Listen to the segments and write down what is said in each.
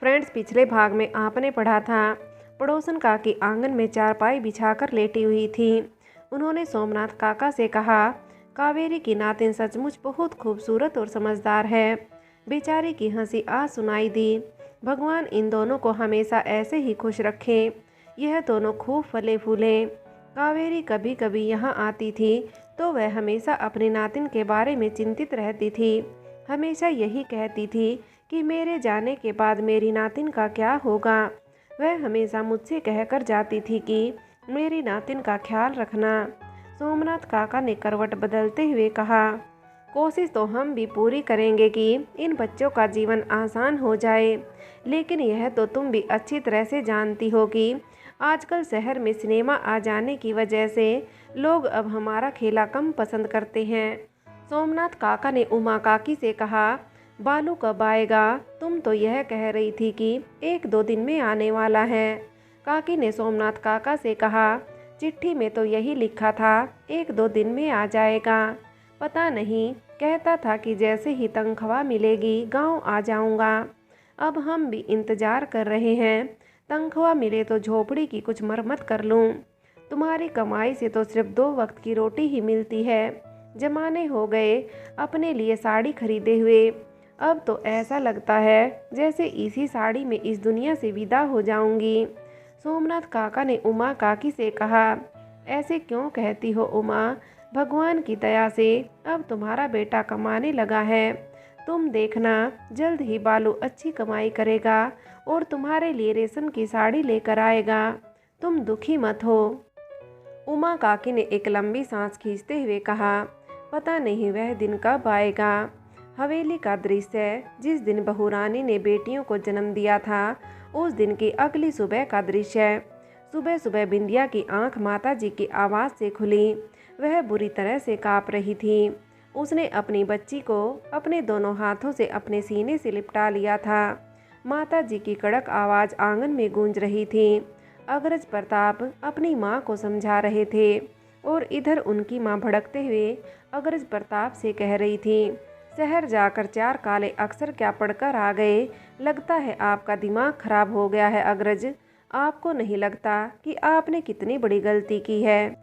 Friends, पिछले भाग में आपने पढ़ा था पड़ोसन काकी आंगन में चारपाई बिछाकर लेटी हुई थी। उन्होंने सोमनाथ काका से कहा, कावेरी की नातिन सचमुच बहुत खूबसूरत और समझदार है। बेचारी की हंसी आज सुनाई दी। भगवान इन दोनों को हमेशा ऐसे ही खुश रखे। यह दोनों खूब फले फूले। कावेरी कभी कभी यहाँ आती थी तो वह हमेशा अपनी नातिन के बारे में चिंतित रहती थी। हमेशा यही कहती थी कि मेरे जाने के बाद मेरी नातिन का क्या होगा। वह हमेशा मुझसे कहकर जाती थी कि मेरी नातिन का ख्याल रखना। सोमनाथ काका ने करवट बदलते हुए कहा, कोशिश तो हम भी पूरी करेंगे कि इन बच्चों का जीवन आसान हो जाए, लेकिन यह तो तुम भी अच्छी तरह से जानती हो कि आजकल शहर में सिनेमा आ जाने की वजह से लोग अब हमारा खेला कम पसंद करते हैं। सोमनाथ काका ने उमा काकी से कहा, बालू कब आएगा? तुम तो यह कह रही थी कि 1-2 दिन में आने वाला है। काकी ने सोमनाथ काका से कहा, चिट्ठी में तो यही लिखा था 1-2 दिन में आ जाएगा। पता नहीं, कहता था कि जैसे ही तनख्वाह मिलेगी गांव आ जाऊंगा। अब हम भी इंतजार कर रहे हैं, तनख्वाह मिले तो झोपड़ी की कुछ मरम्मत कर लूं। तुम्हारी कमाई से तो सिर्फ 2 वक्त की रोटी ही मिलती है। जमाने हो गए अपने लिए साड़ी खरीदे हुए। अब तो ऐसा लगता है जैसे इसी साड़ी में इस दुनिया से विदा हो जाऊंगी। सोमनाथ काका ने उमा काकी से कहा, ऐसे क्यों कहती हो उमा? भगवान की दया से अब तुम्हारा बेटा कमाने लगा है। तुम देखना, जल्द ही बालू अच्छी कमाई करेगा और तुम्हारे लिए रेशम की साड़ी लेकर आएगा। तुम दुखी मत हो। उमा काकी ने एक लंबी सांस खींचते हुए कहा, पता नहीं वह दिन कब आएगा। हवेली का दृश्य जिस दिन बहुरानी ने बेटियों को जन्म दिया था, उस दिन की अगली सुबह का दृश्य। सुबह सुबह बिंदिया की आंख माताजी की आवाज़ से खुली। वह बुरी तरह से काँप रही थी। उसने अपनी बच्ची को अपने दोनों हाथों से अपने सीने से लिपटा लिया था। माताजी की कड़क आवाज़ आंगन में गूंज रही थी। अग्रज प्रताप अपनी माँ को समझा रहे थे और इधर उनकी माँ भड़कते हुए अग्रज प्रताप से कह रही थी, शहर जाकर 4 काले अक्षर क्या पढ़कर आ गए? लगता है आपका दिमाग खराब हो गया है अग्रज। आपको नहीं लगता कि आपने कितनी बड़ी गलती की है?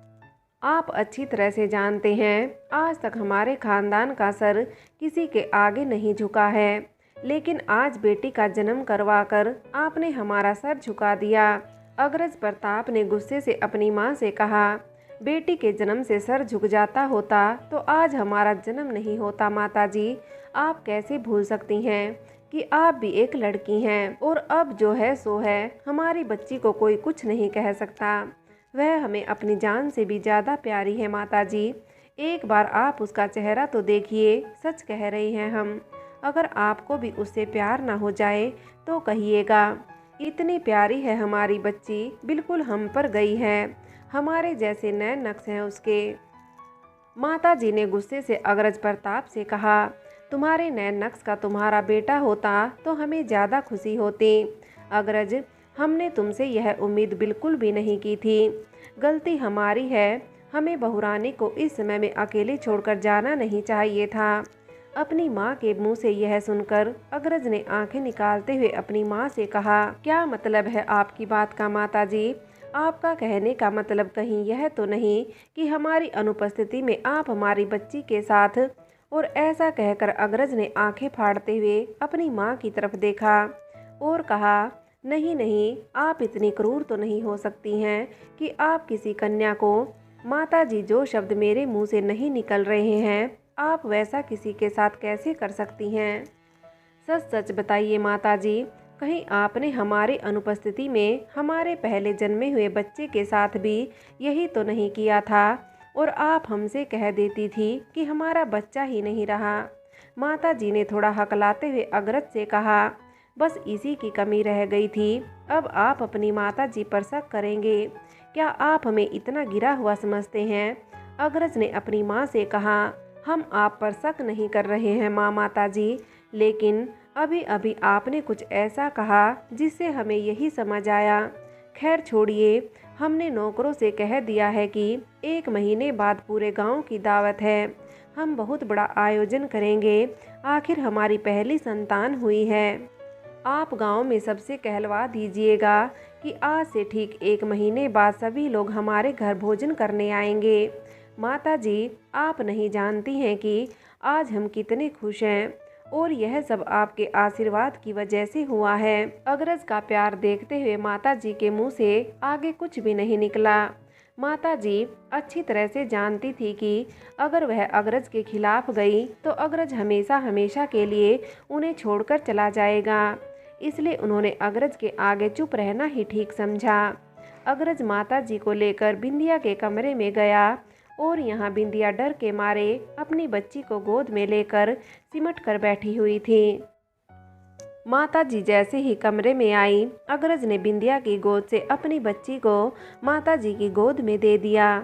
आप अच्छी तरह से जानते हैं आज तक हमारे खानदान का सर किसी के आगे नहीं झुका है, लेकिन आज बेटी का जन्म करवाकर आपने हमारा सर झुका दिया। अग्रज प्रताप ने गुस्से से अपनी माँ से कहा, बेटी के जन्म से सर झुक जाता होता तो आज हमारा जन्म नहीं होता। माताजी, आप कैसे भूल सकती हैं कि आप भी एक लड़की हैं और अब जो है सो है। हमारी बच्ची को कोई कुछ नहीं कह सकता। वह हमें अपनी जान से भी ज़्यादा प्यारी है माताजी। एक बार आप उसका चेहरा तो देखिए। सच कह रही हैं हम। अगर आपको भी उससे प्यार ना हो जाए तो कहिएगा। इतनी प्यारी है हमारी बच्ची, बिल्कुल हम पर गई है। हमारे जैसे नैन नक्श हैं उसके। माताजी ने गुस्से से अग्रज प्रताप से कहा, तुम्हारे नैन नक्श का तुम्हारा बेटा होता तो हमें ज़्यादा खुशी होती। अग्रज, हमने तुमसे यह उम्मीद बिल्कुल भी नहीं की थी। गलती हमारी है। हमें बहुरानी को इस समय में अकेले छोड़कर जाना नहीं चाहिए था। अपनी माँ के मुंह से यह सुनकर अग्रज ने आंखें निकालते हुए अपनी माँ से कहा, क्या मतलब है आपकी बात का माताजी? आपका कहने का मतलब कहीं यह तो नहीं कि हमारी अनुपस्थिति में आप हमारी बच्ची के साथ? और ऐसा कहकर अग्रज ने आंखें फाड़ते हुए अपनी माँ की तरफ देखा और कहा, नहीं नहीं, आप इतनी क्रूर तो नहीं हो सकती हैं कि आप किसी कन्या को। माताजी, जो शब्द मेरे मुंह से नहीं निकल रहे हैं, आप वैसा किसी के साथ कैसे कर सकती हैं? सच सच बताइए माताजी, कहीं आपने हमारी अनुपस्थिति में हमारे पहले जन्मे हुए बच्चे के साथ भी यही तो नहीं किया था? और आप हमसे कह देती थी कि हमारा बच्चा ही नहीं रहा। माताजी ने थोड़ा हकलाते हुए अग्रज से कहा, बस इसी की कमी रह गई थी। अब आप अपनी माताजी पर शक करेंगे। क्या आप हमें इतना गिरा हुआ समझते हैं? अग्रज ने अपनी माँ से कहा, हम आप पर शक नहीं कर रहे हैं माताजी, लेकिन अभी अभी आपने कुछ ऐसा कहा जिससे हमें यही समझ आया। खैर छोड़िए, हमने नौकरों से कह दिया है कि 1 महीने बाद पूरे गांव की दावत है। हम बहुत बड़ा आयोजन करेंगे। आखिर हमारी पहली संतान हुई है। आप गांव में सबसे कहलवा दीजिएगा कि आज से ठीक 1 महीने बाद सभी लोग हमारे घर भोजन करने आएंगे। माता जी, आप नहीं जानती हैं कि आज हम कितने खुश हैं, और यह सब आपके आशीर्वाद की वजह से हुआ है। अग्रज का प्यार देखते हुए माता जी के मुंह से आगे कुछ भी नहीं निकला। माता जी अच्छी तरह से जानती थी कि अगर वह अग्रज के खिलाफ गई तो अग्रज हमेशा हमेशा के लिए उन्हें छोड़कर चला जाएगा। इसलिए उन्होंने अग्रज के आगे चुप रहना ही ठीक समझा। अग्रज माता जी को लेकर बिंदिया के कमरे में गया और यहाँ बिंदिया डर के मारे अपनी बच्ची को गोद में लेकर सिमट कर बैठी हुई थी। माता जी जैसे ही कमरे में आई, अग्रज ने बिंदिया की गोद से अपनी बच्ची को माता जी की गोद में दे दिया।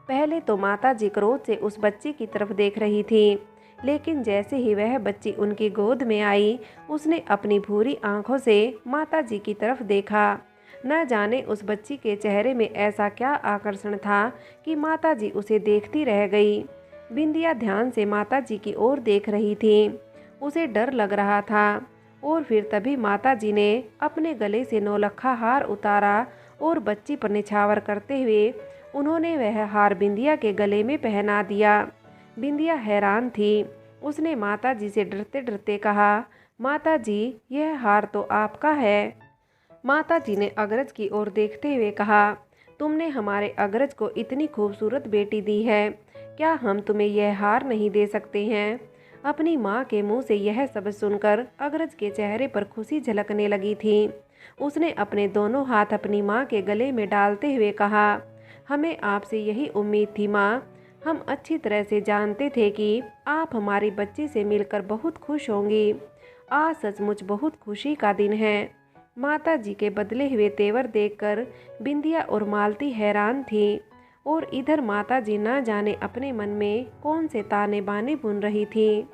पहले तो माता जी क्रोध से उस बच्ची की तरफ देख रही थी, लेकिन जैसे ही वह बच्ची उनकी गोद में आई, उसने अपनी भूरी आंखों से माता जी की तरफ देखा। न जाने उस बच्ची के चेहरे में ऐसा क्या आकर्षण था कि माता जी उसे देखती रह गई। बिंदिया ध्यान से माता जी की ओर देख रही थी। उसे डर लग रहा था, और फिर तभी माता जी ने अपने गले से नौलखा हार उतारा और बच्ची पर निछावर करते हुए उन्होंने वह हार बिंदिया के गले में पहना दिया। बिंदिया हैरान थी। उसने माता जी से डरते डरते कहा, माता जी, यह हार तो आपका है। माता जी ने अग्रज की ओर देखते हुए कहा, तुमने हमारे अग्रज को इतनी खूबसूरत बेटी दी है, क्या हम तुम्हें यह हार नहीं दे सकते हैं? अपनी माँ के मुंह से यह सब सुनकर अग्रज के चेहरे पर खुशी झलकने लगी थी। उसने अपने दोनों हाथ अपनी माँ के गले में डालते हुए कहा, हमें आपसे यही उम्मीद थी माँ। हम अच्छी तरह से जानते थे कि आप हमारी बच्ची से मिलकर बहुत खुश होंगी। आज सचमुच बहुत खुशी का दिन है। माता जी के बदले हुए तेवर देखकर बिंदिया और मालती हैरान थी, और इधर माता जी न जाने अपने मन में कौन से ताने बाने बुन रही थी।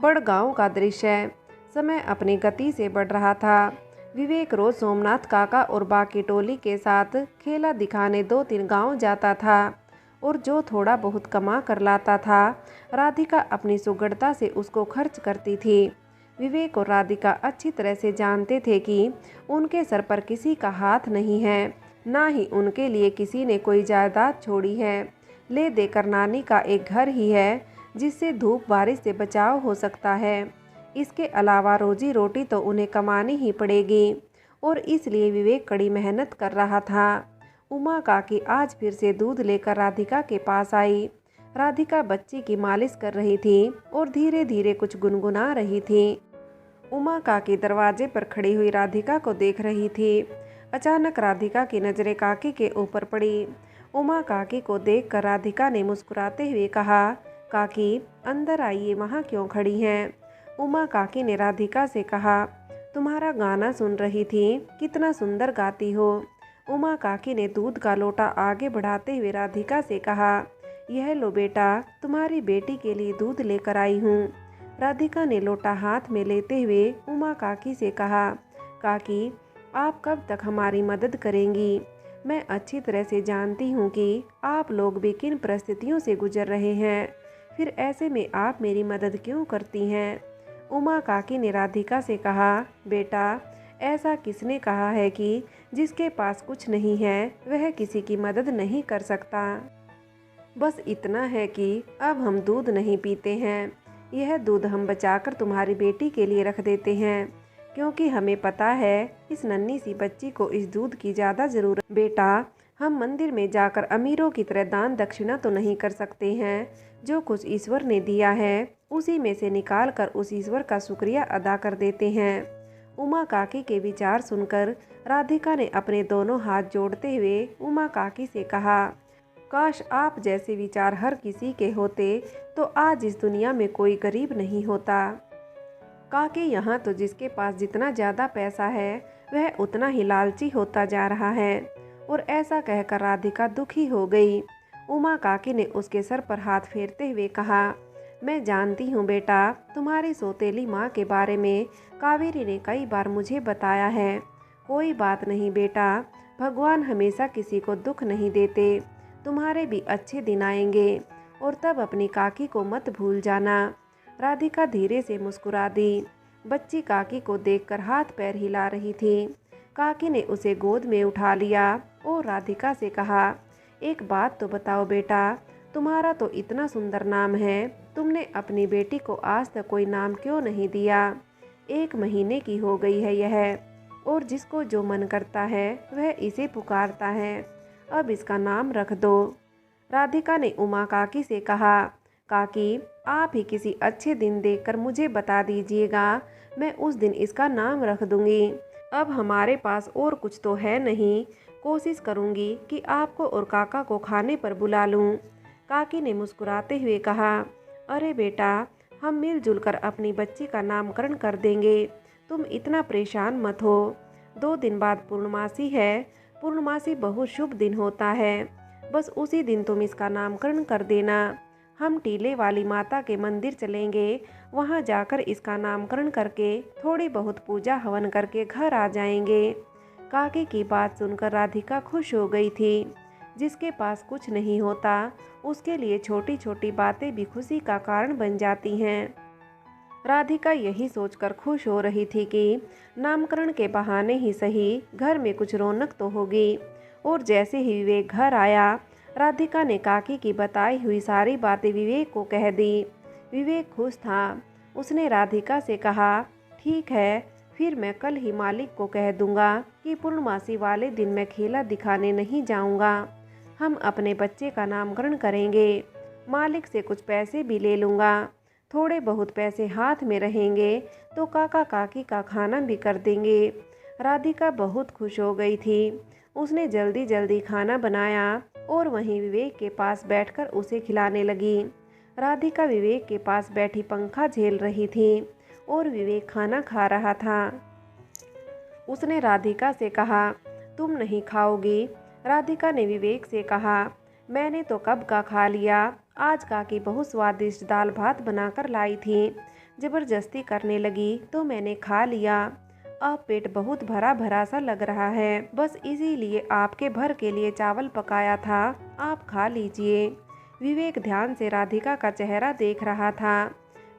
बड़गांव का दृश्य। समय अपनी गति से बढ़ रहा था। विवेक रोज सोमनाथ काका और बाकी टोली के साथ खेला दिखाने 2-3 गांव जाता था, और जो थोड़ा बहुत कमा कर लाता था, राधिका अपनी सुगढ़ता से उसको खर्च करती थी। विवेक और राधिका अच्छी तरह से जानते थे कि उनके सर पर किसी का हाथ नहीं है, ना ही उनके लिए किसी ने कोई जायदाद छोड़ी है। ले देकर नानी का एक घर ही है जिससे धूप बारिश से बचाव हो सकता है। इसके अलावा रोजी रोटी तो उन्हें कमानी ही पड़ेगी, और इसलिए विवेक कड़ी मेहनत कर रहा था। उमा काकी आज फिर से दूध लेकर राधिका के पास आई। राधिका बच्ची की मालिश कर रही थी और धीरे धीरे कुछ गुनगुना रही थी। उमा काकी दरवाजे पर खड़ी हुई राधिका को देख रही थी। अचानक राधिका की नज़रें काकी के ऊपर पड़ी। उमा काकी को देखकर राधिका ने मुस्कुराते हुए कहा, काकी अंदर आइए, वहाँ क्यों खड़ी हैं? उमा काकी ने राधिका से कहा, तुम्हारा गाना सुन रही थी, कितना सुंदर गाती हो। उमा काकी ने दूध का लोटा आगे बढ़ाते हुए राधिका से कहा, यह लो बेटा, तुम्हारी बेटी के लिए दूध लेकर आई हूँ। राधिका ने लोटा हाथ में लेते हुए उमा काकी से कहा, काकी आप कब तक हमारी मदद करेंगी? मैं अच्छी तरह से जानती हूँ कि आप लोग भी किन परिस्थितियों से गुजर रहे हैं, फिर ऐसे में आप मेरी मदद क्यों करती हैं? उमा काकी ने राधिका से कहा, बेटा ऐसा किसने कहा है कि जिसके पास कुछ नहीं है वह किसी की मदद नहीं कर सकता। बस इतना है कि अब हम दूध नहीं पीते हैं। यह दूध हम बचाकर तुम्हारी बेटी के लिए रख देते हैं, क्योंकि हमें पता है इस नन्ही सी बच्ची को इस दूध की ज़्यादा ज़रूरत। बेटा हम मंदिर में जाकर अमीरों की तरह दान दक्षिणा तो नहीं कर सकते हैं। जो कुछ ईश्वर ने दिया है उसी में से निकाल कर उस ईश्वर का शुक्रिया अदा कर देते हैं। उमा काकी के विचार सुनकर राधिका ने अपने दोनों हाथ जोड़ते हुए उमा काकी से कहा, काश आप जैसे विचार हर किसी के होते तो आज इस दुनिया में कोई गरीब नहीं होता। काकी यहाँ तो जिसके पास जितना ज़्यादा पैसा है वह उतना ही लालची होता जा रहा है। और ऐसा कहकर राधिका दुखी हो गई। उमा काकी ने उसके सर पर हाथ फेरते हुए कहा, मैं जानती हूँ बेटा, तुम्हारी सौतेली माँ के बारे में कावेरी ने कई बार मुझे बताया है। कोई बात नहीं बेटा, भगवान हमेशा किसी को दुख नहीं देते। तुम्हारे भी अच्छे दिन आएंगे और तब अपनी काकी को मत भूल जाना। राधिका धीरे से मुस्कुरा दी। बच्ची काकी को देखकर हाथ पैर हिला रही थी। काकी ने उसे गोद में उठा लिया और राधिका से कहा, एक बात तो बताओ बेटा, तुम्हारा तो इतना सुंदर नाम है, तुमने अपनी बेटी को आज तक कोई नाम क्यों नहीं दिया? 1 महीने की हो गई है यह, और जिसको जो मन करता है वह इसे पुकारता है। अब इसका नाम रख दो। राधिका ने उमा काकी से कहा, काकी आप ही किसी अच्छे दिन देखकर मुझे बता दीजिएगा, मैं उस दिन इसका नाम रख दूंगी। अब हमारे पास और कुछ तो है नहीं, कोशिश करूंगी कि आपको और काका को खाने पर बुला लूं। काकी ने मुस्कुराते हुए कहा, अरे बेटा, हम मिलजुल कर अपनी बच्ची का नामकरण कर देंगे, तुम इतना परेशान मत हो। 2 दिन बाद पूर्णमासी है, पूर्णमासी बहुत शुभ दिन होता है, बस उसी दिन तुम इसका नामकरण कर देना। हम टीले वाली माता के मंदिर चलेंगे, वहाँ जाकर इसका नामकरण करके थोड़ी बहुत पूजा हवन करके घर आ जाएंगे। काकी की बात सुनकर राधिका खुश हो गई थी। जिसके पास कुछ नहीं होता उसके लिए छोटी छोटी बातें भी खुशी का कारण बन जाती हैं। राधिका यही सोचकर खुश हो रही थी कि नामकरण के बहाने ही सही घर में कुछ रौनक तो होगी। और जैसे ही विवेक घर आया, राधिका ने काकी की बताई हुई सारी बातें विवेक को कह दी। विवेक खुश था। उसने राधिका से कहा, ठीक है, फिर मैं कल ही मालिक को कह दूंगा कि पूर्णमासी वाले दिन मैं खेला दिखाने नहीं जाऊंगा। हम अपने बच्चे का नामकरण करेंगे, मालिक से कुछ पैसे भी ले लूँगा। थोड़े बहुत पैसे हाथ में रहेंगे तो काका काकी का खाना भी कर देंगे। राधिका बहुत खुश हो गई थी। उसने जल्दी जल्दी खाना बनाया और वहीं विवेक के पास बैठकर उसे खिलाने लगी। राधिका विवेक के पास बैठी पंखा झेल रही थी और विवेक खाना खा रहा था। उसने राधिका से कहा, तुम नहीं खाओगी? राधिका ने विवेक से कहा, मैंने तो कब का खा लिया, आज काकी बहुत स्वादिष्ट दाल भात बनाकर लाई थी, जबरदस्ती करने लगी तो मैंने खा लिया। अब पेट बहुत भरा भरा सा लग रहा है, बस इसीलिए आपके भर के लिए चावल पकाया था, आप खा लीजिए। विवेक ध्यान से राधिका का चेहरा देख रहा था।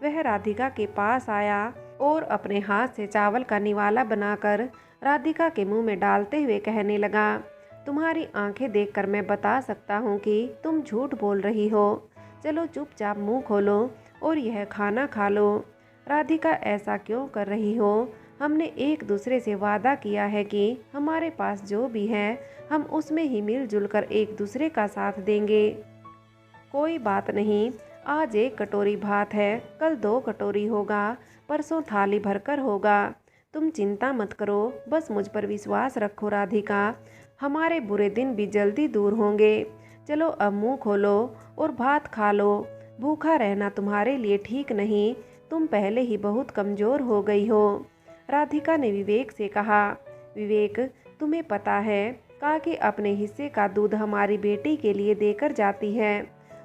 वह राधिका के पास आया और अपने हाथ से चावल का निवाला बनाकर राधिका के मुंह में डालते हुए कहने लगा, तुम्हारी आंखें देखकर मैं बता सकता हूँ कि तुम झूठ बोल रही हो। चलो चुपचाप मुंह खोलो और यह खाना खा लो। राधिका, ऐसा क्यों कर रही हो? हमने एक दूसरे से वादा किया है कि हमारे पास जो भी है हम उसमें ही मिलजुल कर एक दूसरे का साथ देंगे। कोई बात नहीं, आज 1 कटोरी भात है, कल 2 कटोरी होगा, परसों थाली भरकर होगा। तुम चिंता मत करो, बस मुझ पर विश्वास रखो राधिका, हमारे बुरे दिन भी जल्दी दूर होंगे। चलो अब मुंह खोलो और भात खा लो। भूखा रहना तुम्हारे लिए ठीक नहीं, तुम पहले ही बहुत कमज़ोर हो गई हो। राधिका ने विवेक से कहा, विवेक, तुम्हें पता है काकी अपने हिस्से का दूध हमारी बेटी के लिए देकर जाती है।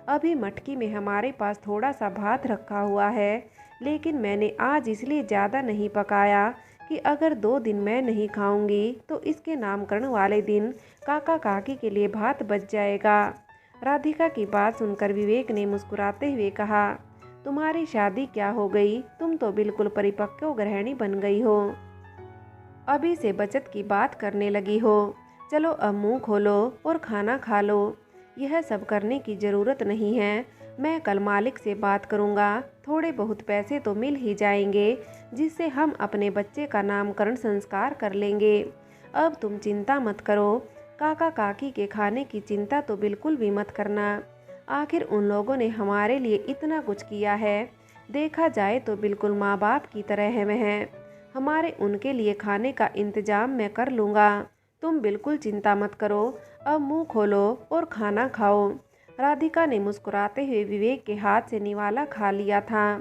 अभी मटकी में हमारे पास थोड़ा सा भात रखा हुआ है, लेकिन मैंने आज इसलिए ज़्यादा नहीं पकाया कि अगर 2 दिन मैं नहीं खाऊंगी तो इसके नामकरण वाले दिन काका काकी के लिए भात बच जाएगा। राधिका की बात सुनकर विवेक ने मुस्कुराते हुए कहा, तुम्हारी शादी क्या हो गई, तुम तो बिल्कुल परिपक्व गृहिणी बन गई हो, अभी से बचत की बात करने लगी हो। चलो अब मुंह खोलो और खाना खा लो। यह सब करने की ज़रूरत नहीं है, मैं कल मालिक से बात करूंगा, थोड़े बहुत पैसे तो मिल ही जाएंगे जिससे हम अपने बच्चे का नामकरण संस्कार कर लेंगे। अब तुम चिंता मत करो, काका काकी के खाने की चिंता तो बिल्कुल भी मत करना। आखिर उन लोगों ने हमारे लिए इतना कुछ किया है, देखा जाए तो बिल्कुल माँ बाप की तरह है वह। हमारे उनके लिए खाने का इंतजाम मैं कर लूँगा, तुम बिल्कुल चिंता मत करो, अब मुंह खोलो और खाना खाओ। राधिका ने मुस्कुराते हुए विवेक के हाथ से निवाला खा लिया था।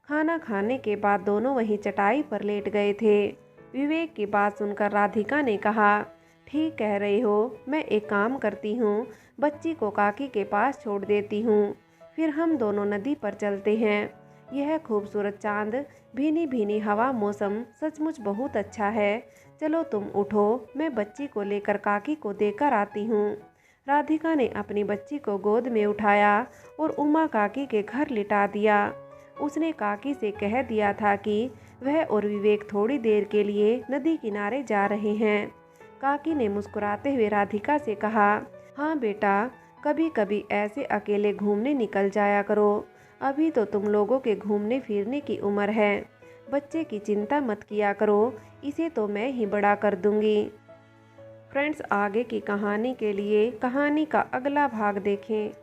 खाना खाने के बाद दोनों वहीं चटाई पर लेट गए थे। विवेक की बात सुनकर राधिका ने कहा, ठीक कह रहे हो, मैं एक काम करती हूँ, बच्ची को काकी के पास छोड़ देती हूँ, फिर हम दोनों नदी पर चलते हैं। यह खूबसूरत चांद, भीनी भीनी हवा, मौसम सचमुच बहुत अच्छा है। चलो तुम उठो, मैं बच्ची को लेकर काकी को देकर आती हूँ। राधिका ने अपनी बच्ची को गोद में उठाया और उमा काकी के घर लिटा दिया। उसने काकी से कह दिया था कि वह और विवेक थोड़ी देर के लिए नदी किनारे जा रहे हैं। काकी ने मुस्कुराते हुए राधिका से कहा, हाँ बेटा, कभी कभी ऐसे अकेले घूमने निकल जाया करो। अभी तो तुम लोगों के घूमने फिरने की उम्र है। बच्चे की चिंता मत किया करो, इसे तो मैं ही बड़ा कर दूंगी। फ्रेंड्स, आगे की कहानी के लिए कहानी का अगला भाग देखें।